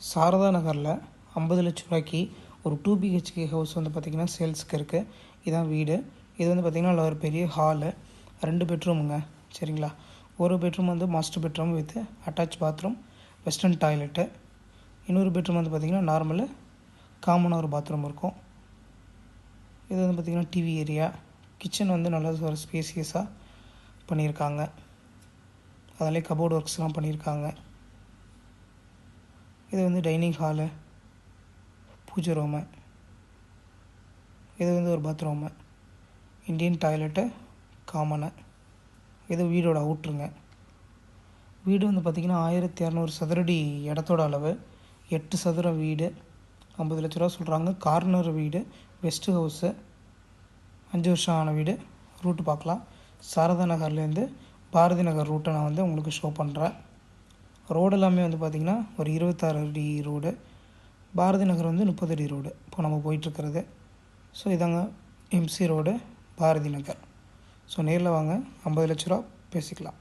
சாரதா நகரில் 50 லட்ச ரூபாய்க்கு ஒரு 2 BHK ஹவுஸ் வந்து பார்த்திங்கன்னா சேல்ஸுக்கு இருக்குது. இதான் வீடு. இது வந்து பார்த்திங்கன்னா ஒரு பெரிய ஹாலு, 2 பெட்ரூமுங்க. சரிங்களா? ஒரு பெட்ரூம் வந்து master bedroom with attach bathroom, western toilet. இன்னொரு பெட்ரூம் வந்து பார்த்திங்கன்னா நார்மலு காமனாக ஒரு பாத்ரூம் இருக்கும். இது வந்து பார்த்திங்கன்னா டிவி ஏரியா. கிச்சன் வந்து நல்லா ஒரு ஸ்பேசியஸாக பண்ணியிருக்காங்க. அதிலே கபோர்டு ஒர்க்ஸ்லாம் பண்ணியிருக்காங்க. இது வந்து டைனிங் ஹாலு, பூஜை ரூமு. இது வந்து ஒரு பாத்ரூமு, இண்டியன் டாய்லெட்டு காமனு. இது வீடோட அவுட்ருங்க. வீடு வந்து பார்த்திங்கன்னா 1200 சதுரடி இடத்தோட அளவு, 8 சதுரம் வீடு, 50 லட்ச ரூபா சொல்கிறாங்க. கார்னர் வீடு, வெஸ்ட் ஹவுஸு, 5 வருஷம் ஆன வீடு. ரூட்டு பார்க்கலாம். சாரதா நகர்லேருந்து பாரதி நகர் ரூட்டை நான் வந்து உங்களுக்கு ஷோ பண்ணுறேன். ரோடு எல்லாமே வந்து பார்த்திங்கன்னா ஒரு 26 அடி ரோடு. பாரதி நகர் வந்து 30 அடி ரோடு இப்போ நம்ம போயிட்டுருக்கிறது. ஸோ இதாங்க MC road, Bharathi Nagar. So நேரில் வாங்க, 50 லட்ச ரூபா பேசிக்கலாம்.